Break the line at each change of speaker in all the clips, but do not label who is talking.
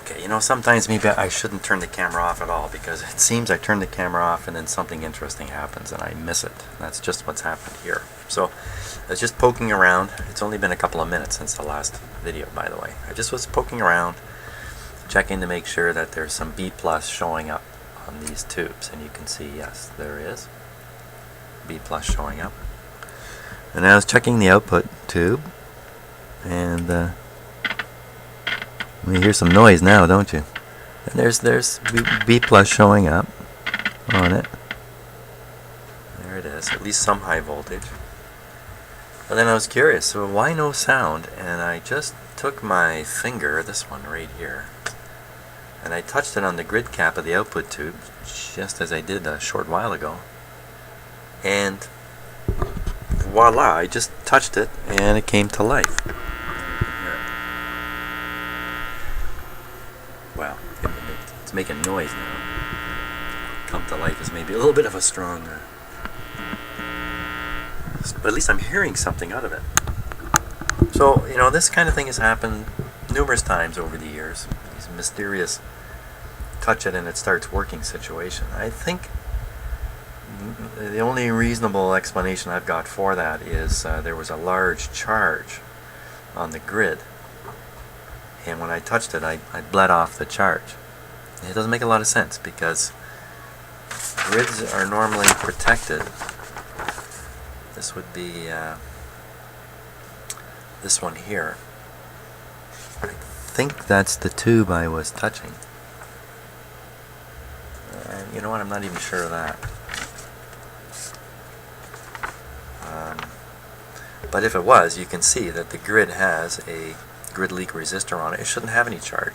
Okay, you know, sometimes maybe I shouldn't turn the camera off at all, because it seems I turn the camera off and then something interesting happens and I miss it. That's just what's happened here. So I was just poking around. It's only been a couple of minutes since the last video, by the way. I just was poking around, checking to make sure that there's some B plus showing up on these tubes, and you can see, yes, there is B plus showing up. And I was checking the output tube, and you hear some noise now, don't you? And there's B plus showing up on it. There it is, at least some high voltage. But then I was curious, so why no sound? And I just took my finger, this one right here, and I touched it on the grid cap of the output tube, just as I did a short while ago. And voila, I just touched it and it came to life. Well, it's making noise now. Come to life is maybe a little bit of a strong, but at least I'm hearing something out of it. So, you know, this kind of thing has happened numerous times over the years. These mysterious touch it and it starts working situation. I think the only reasonable explanation I've got for that is there was a large charge on the grid, and when I touched it I bled off the charge. It doesn't make a lot of sense, because grids are normally protected. This would be this one here. I think that's the tube I was touching. You know what, I'm not even sure of that. But if it was, you can see that the grid has a grid leak resistor on it. It shouldn't have any charge.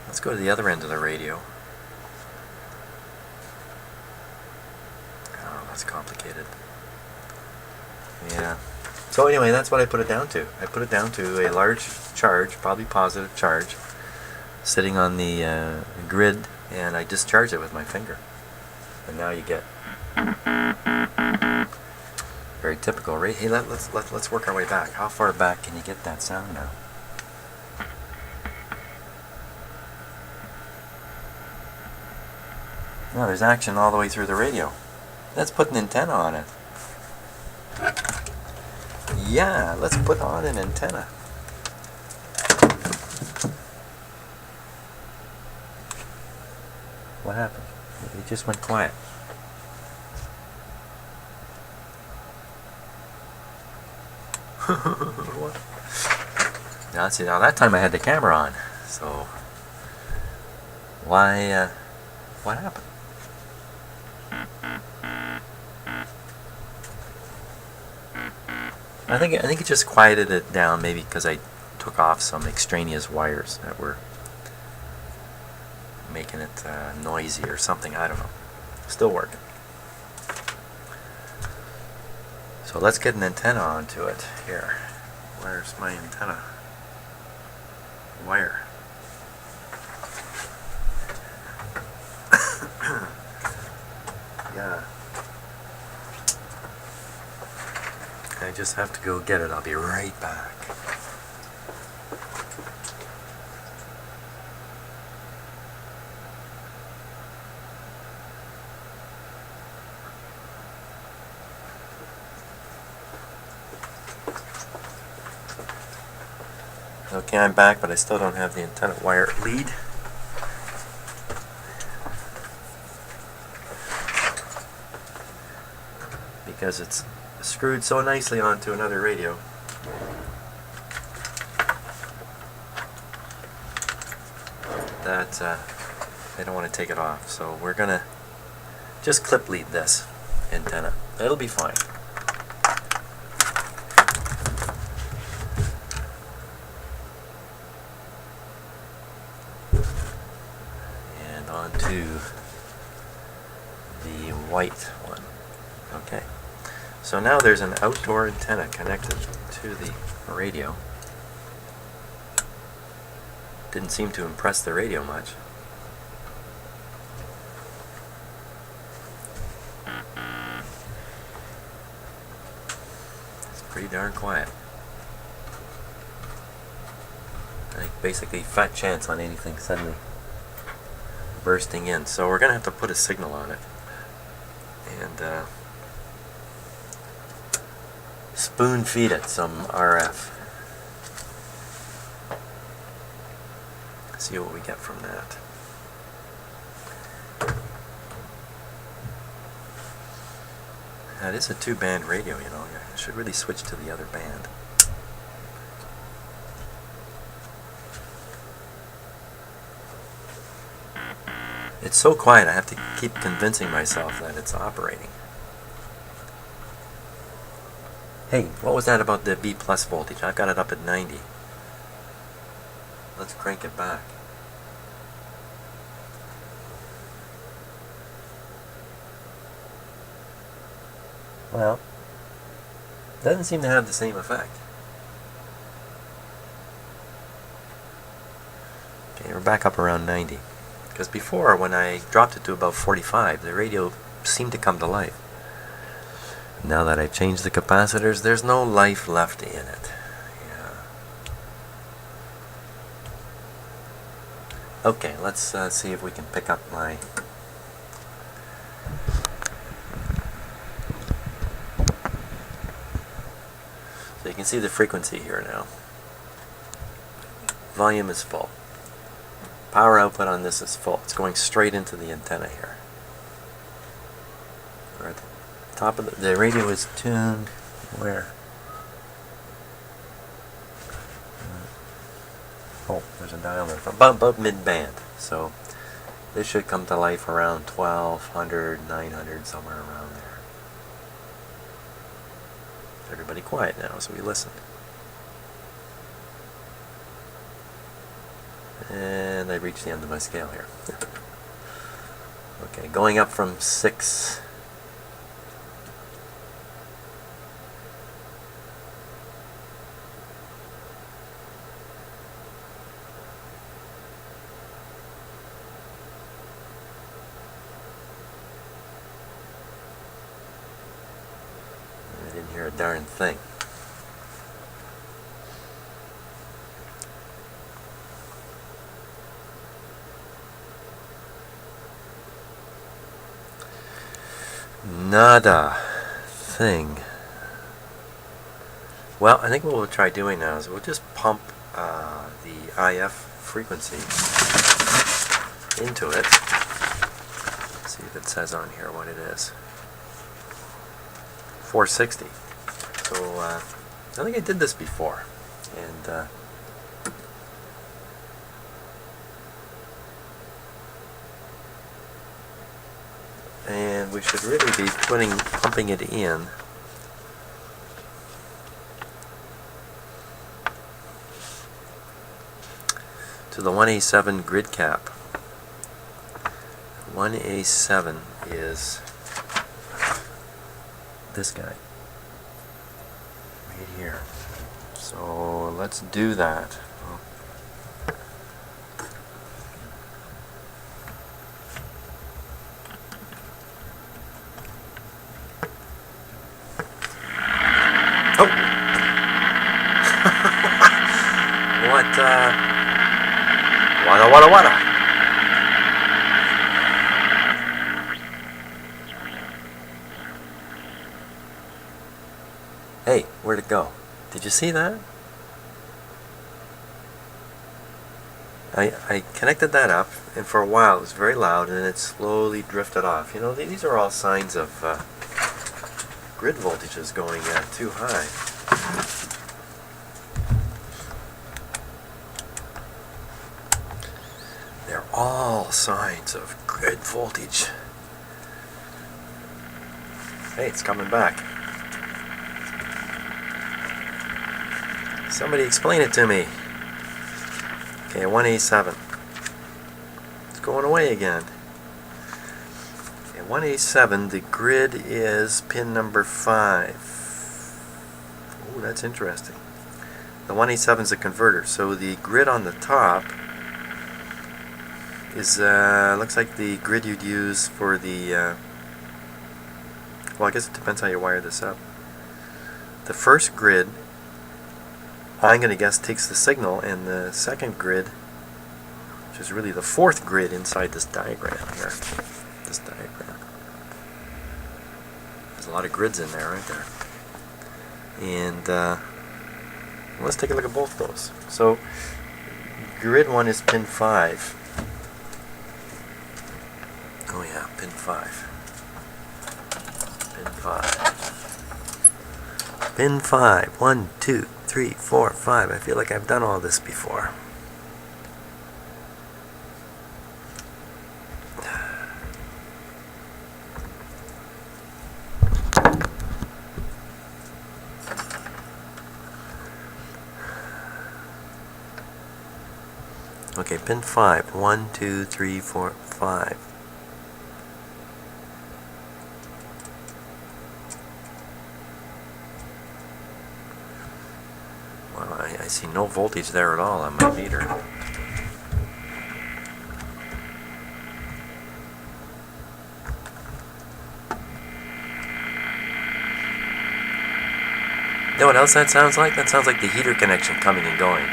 Let's go to the other end of the radio. Oh, that's complicated. Yeah. So anyway, that's what I put it down to. I put it down to a large charge, probably positive charge, sitting on the grid, and I discharged it with my finger. And now you get very typical, right? Hey, let's work our way back. How far back can you get that sound now? No, there's action all the way through the radio. Let's put an antenna on it. Yeah, let's put on an antenna. What happened? It just went quiet. What? Now, see, now that time I had the camera on, so why? What happened? I think it just quieted it down, maybe because I took off some extraneous wires that were making it noisy or something. I don't know. Still working. So let's get an antenna onto it. Here. Where's my antenna? Wire. Yeah. I just have to go get it. I'll be right back. Okay, I'm back, but I still don't have the antenna wire lead. Because it's screwed so nicely onto another radio. That I don't want to take it off. So we're gonna just clip lead this antenna. It'll be fine. And onto the white one. Okay. So now there's an outdoor antenna connected to the radio. Didn't seem to impress the radio much. It's pretty darn quiet. Like basically fat chance on anything suddenly bursting in. So we're gonna have to put a signal on it and spoon feed it some RF. See what we get from that. That is a 2-band radio, you know. I should really switch to the other band. It's so quiet, I have to keep convincing myself that it's operating. Hey, what was that about the B plus voltage? I've got it up at 90. Let's crank it back. Well, doesn't seem to have the same effect. Okay, we're back up around 90. Because before, when I dropped it to about 45, the radio seemed to come to life. Now that I've changed the capacitors, there's no life left in it. Yeah. Okay, let's see if we can pick up my... So you can see the frequency here now. Volume is full. Power output on this is full. It's going straight into the antenna here. We're at the top of the radio is tuned where? Oh, there's a dial there. Above mid-band. So this should come to life around 1200, 900, somewhere around there. Everybody quiet now, so we listen. And I reached the end of my scale here. Okay, going up from 6. I didn't hear a darn thing. Nada thing. Well, I think what we'll try doing now is we'll just pump the IF frequency into it. See if it says on here what it is. 460. So I think I did this before, and we should really be pumping it in to the 1A7 grid cap. 1A7 is this guy right here. So let's do that. Oh! What, wada. Hey, where'd it go? Did you see that? I connected that up, and for a while it was very loud, and then it slowly drifted off. You know, these are all signs of grid voltages going too high. They're all signs of grid voltage. Hey, it's coming back. Somebody explain it to me. Okay, 1A7. It's going away again. Okay, 1A7, the grid is pin number 5. Oh, that's interesting. The 1A7 is a converter, so the grid on the top is, looks like the grid you'd use for the, well, I guess it depends how you wire this up. The first grid I'm going to guess takes the signal, and the second grid, which is really the fourth grid inside this diagram here. This diagram. There's a lot of grids in there, right there. And let's take a look at both those. So grid 1 is pin 5. Oh yeah, pin 5. Pin 5. Pin 5. 1, 2, 3, 4, 5. I feel like I've done all this before. Okay, pin 5. 1, 2, 3, 4, 5. Well, I see no voltage there at all on my meter. You know what else that sounds like? That sounds like the heater connection coming and going.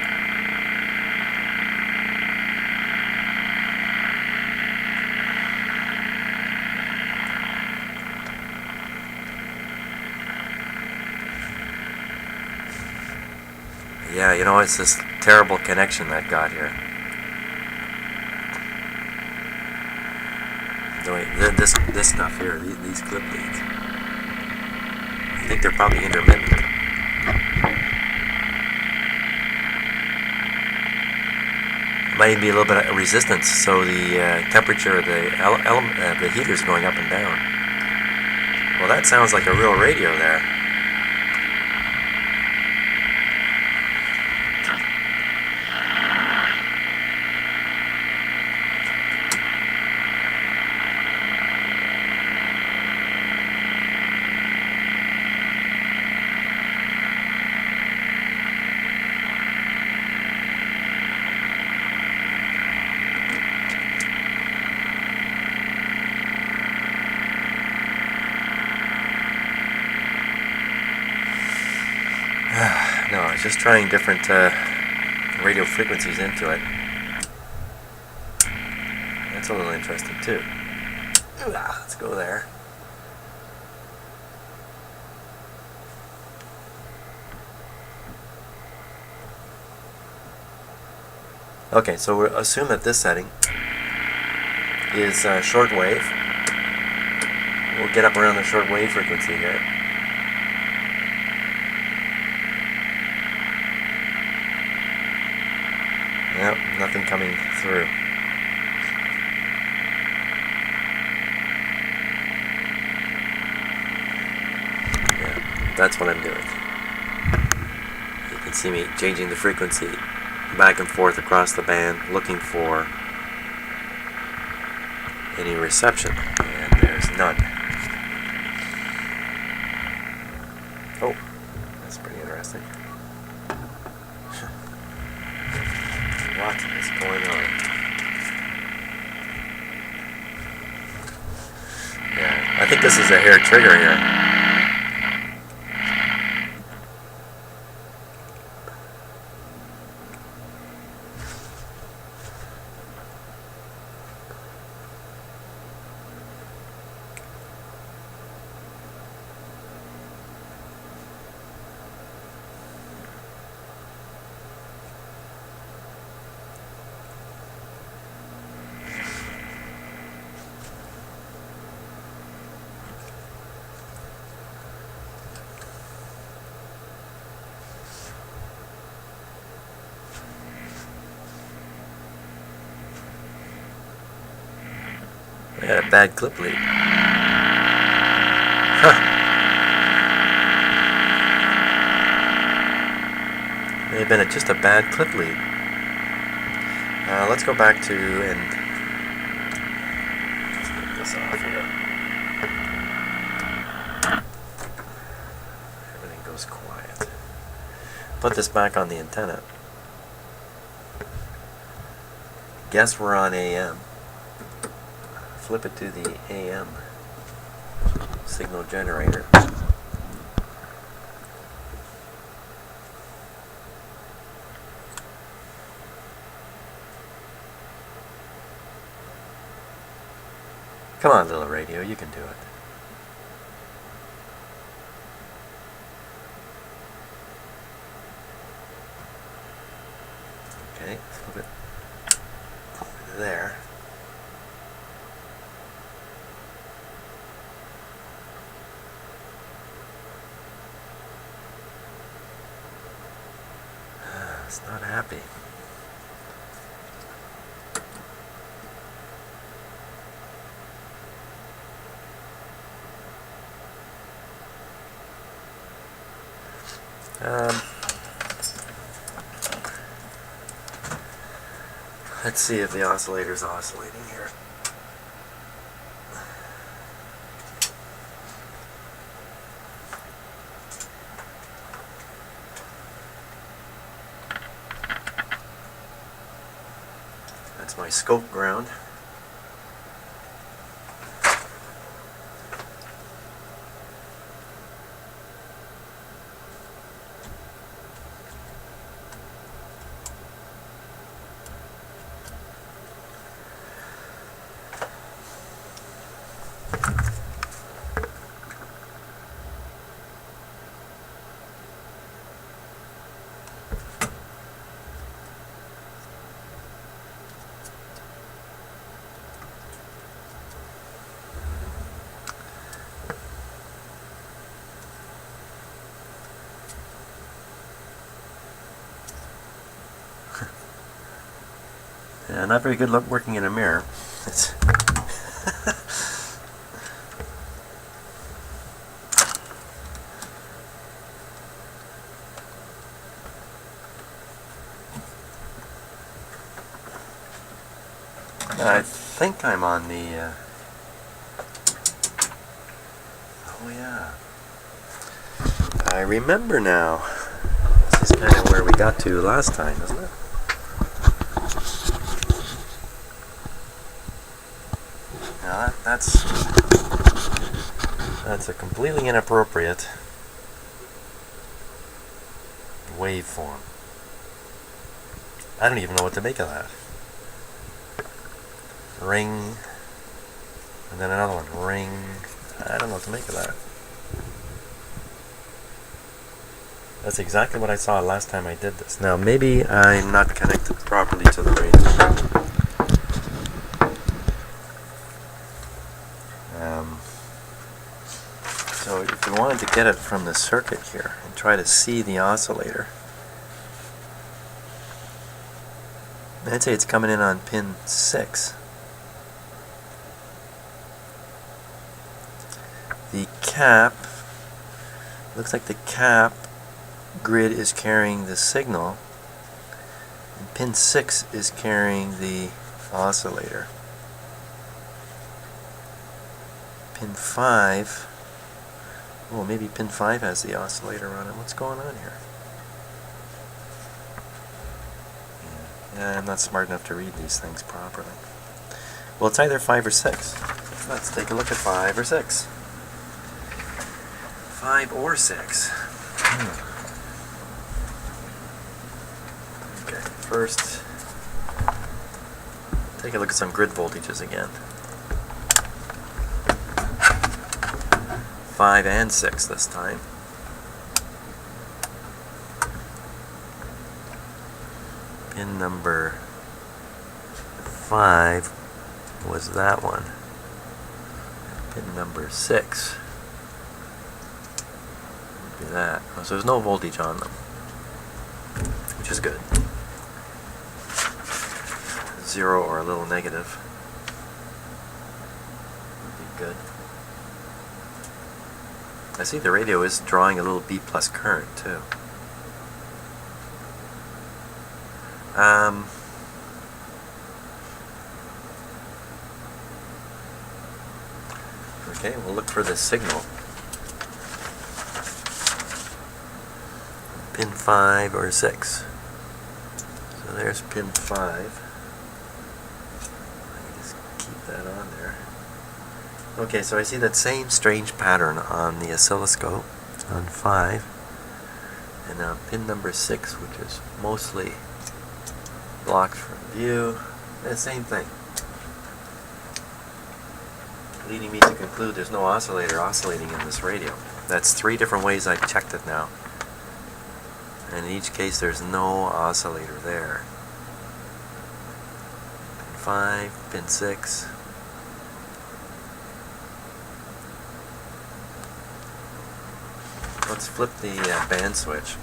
Yeah, you know, it's this terrible connection that got here. This stuff here, these clip leads. I think they're probably intermittent. Might even be a little bit of resistance, so the temperature of the heater is going up and down. Well, that sounds like a real radio there. No, I was just trying different radio frequencies into it. That's a little interesting too. Let's go there. Okay, so we'll assume that this setting is shortwave. We'll get up around the shortwave frequency here. Yep, nothing coming through. Yeah, that's what I'm doing. You can see me changing the frequency back and forth across the band, looking for any reception, and there's none. Oh, that's pretty interesting. What is going on? Yeah, I think this is a hair trigger here. I had a bad clip lead. Huh. May have been just a bad clip lead. Let's go back to and get this off here. Everything goes quiet. Put this back on the antenna. Guess we're on AM. Flip it to the AM signal generator. Come on, little radio, you can do it. Okay, a little bit there. It's not happy. Let's see if the oscillator's oscillating here. That's my scope ground. Yeah, not very good luck working in a mirror. It's I think I'm on the oh yeah, I remember now. This is kind of where we got to last time, isn't it? Now that's a completely inappropriate waveform. I don't even know what to make of that. Ring, and then another one, ring. I don't know what to make of that. That's exactly what I saw last time I did this. Now maybe I'm not connected properly to the radio. So if we wanted to get it from the circuit here and try to see the oscillator, I'd say it's coming in on pin 6. The cap, looks like the cap grid is carrying the signal, and pin 6 is carrying the oscillator. Pin 5, oh, maybe pin 5 has the oscillator on it. What's going on here? Yeah, I'm not smart enough to read these things properly. Well, it's either 5 or 6. Let's take a look at 5 or 6. 5 or 6. Okay, first, take a look at some grid voltages again. 5 and 6 this time. Pin number 5 was that one. Pin number 6 would be that. So there's no voltage on them, which is good. 0 or a little negative would be good. I see the radio is drawing a little B plus current too. Okay, we'll look for the signal. Pin 5 or 6. So there's pin 5. Let me just keep that on there. Okay, so I see that same strange pattern on the oscilloscope on 5. And now pin number 6, which is mostly blocked from view. The same thing. leading me to conclude there's no oscillator oscillating in this radio. That's 3 different ways I've checked it now. And in each case there's no oscillator there. Pin 5, pin 6. Let's flip the band switch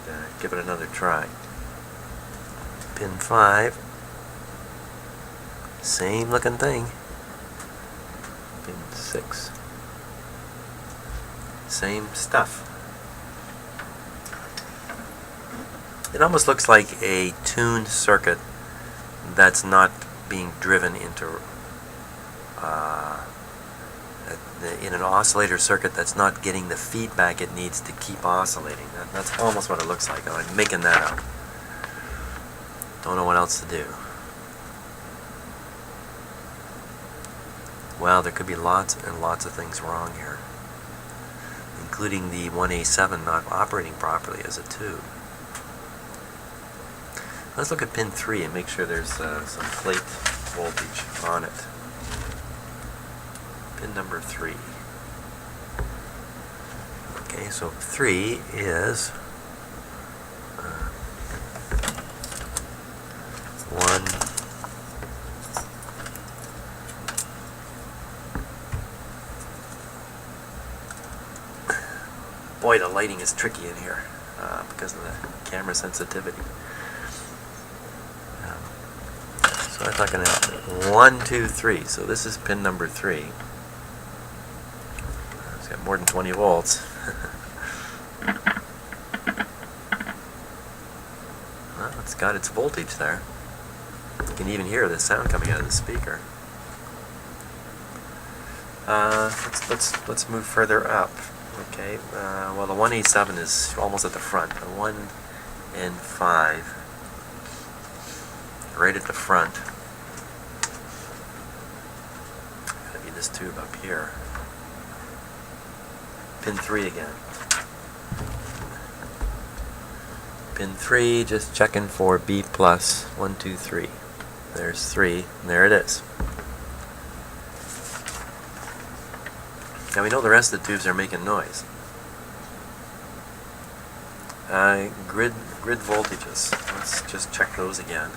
and give it another try. Pin 5, same looking thing. Pin 6, same stuff. It almost looks like a tuned circuit that's not being driven into in an oscillator circuit that's not getting the feedback it needs to keep oscillating. That's almost what it looks like. I'm making that up. Don't know what else to do. Well, there could be lots and lots of things wrong here, including the 1A7 not operating properly as a tube. Let's look at pin 3 and make sure there's some plate voltage on it. Pin number 3. Okay, so 3 is 1. Boy, the lighting is tricky in here because of the camera sensitivity. So that's not going to help. 1, 2, 3. So this is pin number 3. It's got more than 20 volts. Well, it's got its voltage there. You can even hear the sound coming out of the speaker. Let's move further up. Okay. Well, the 1A7 is almost at the front. The 1 and 5. Right at the front. Gotta be this tube up here. Pin 3 again. Pin 3, just checking for B plus. 1, 2, 3. There's 3, and there it is. Now we know the rest of the tubes are making noise. Grid voltages. Let's just check those again.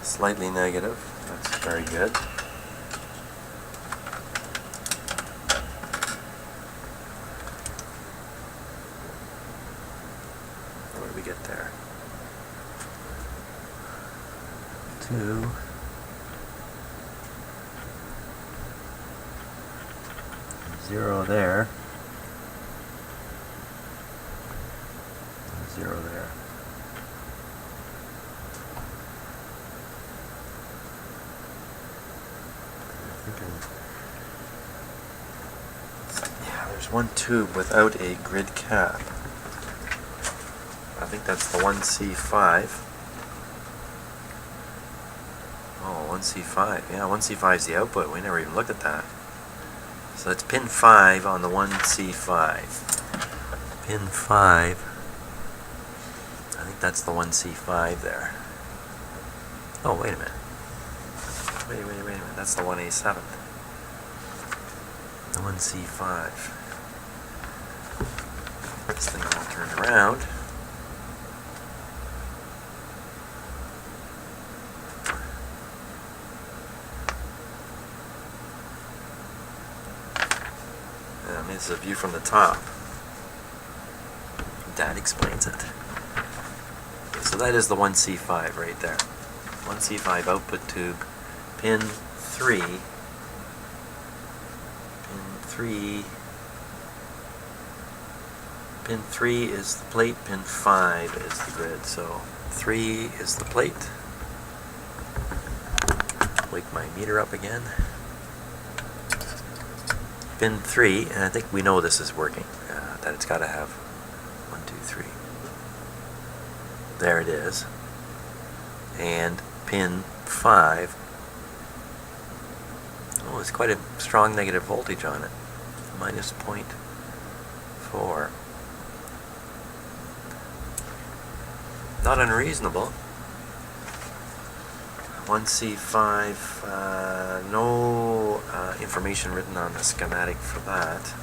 Slightly negative. That's very good. What do we get there? 2. 0 there. 0 there. Yeah, there's one tube without a grid cap. I think that's the 1C5. Oh, 1C5. Yeah, 1C5 is the output. We never even looked at that. So that's pin 5 on the 1C5. Pin 5. I think that's the 1C5 there. Oh, wait a minute. Wait a minute. That's the 1A7. The 1C5. This thing all turned around. This is a view from the top. That explains it. So that is the 1C5 right there. 1C5 output tube. Pin 3. Pin 3. Pin 3 is the plate. Pin 5 is the grid. So 3 is the plate. Wake my meter up again. Pin 3, and I think we know this is working, that it's got to have 1, 2, 3. There it is. And pin 5. Oh, it's quite a strong negative voltage on it. Minus 0.4. not unreasonable. 1C5, no information written on the schematic for that.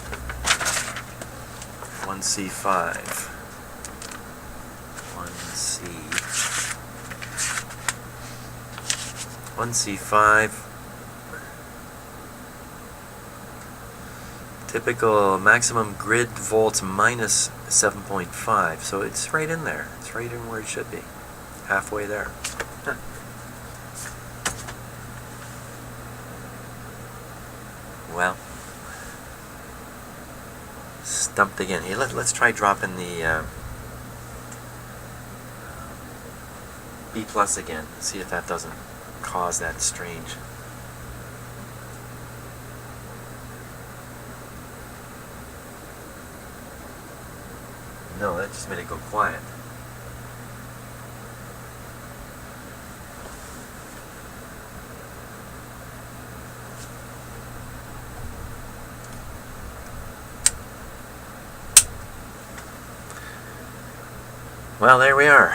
1C5. 1C5. Typical maximum grid volts minus 7.5. So it's right in there. It's right in where it should be. Halfway there. Huh. Well, stumped again. Hey, let's try dropping the B plus again. See if that doesn't cause that strange. No, that just made it go quiet. Well, there we are.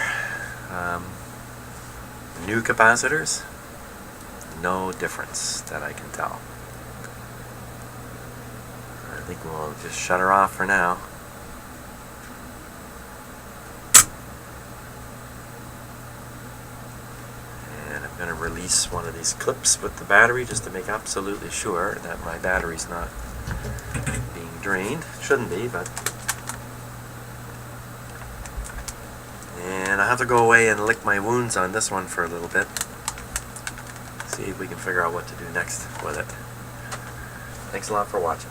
New capacitors, no difference that I can tell. I think we'll just shut her off for now. And I'm going to release one of these clips with the battery just to make absolutely sure that my battery's not being drained. Shouldn't be, but... And I have to go away and lick my wounds on this one for a little bit. See if we can figure out what to do next with it. Thanks a lot for watching.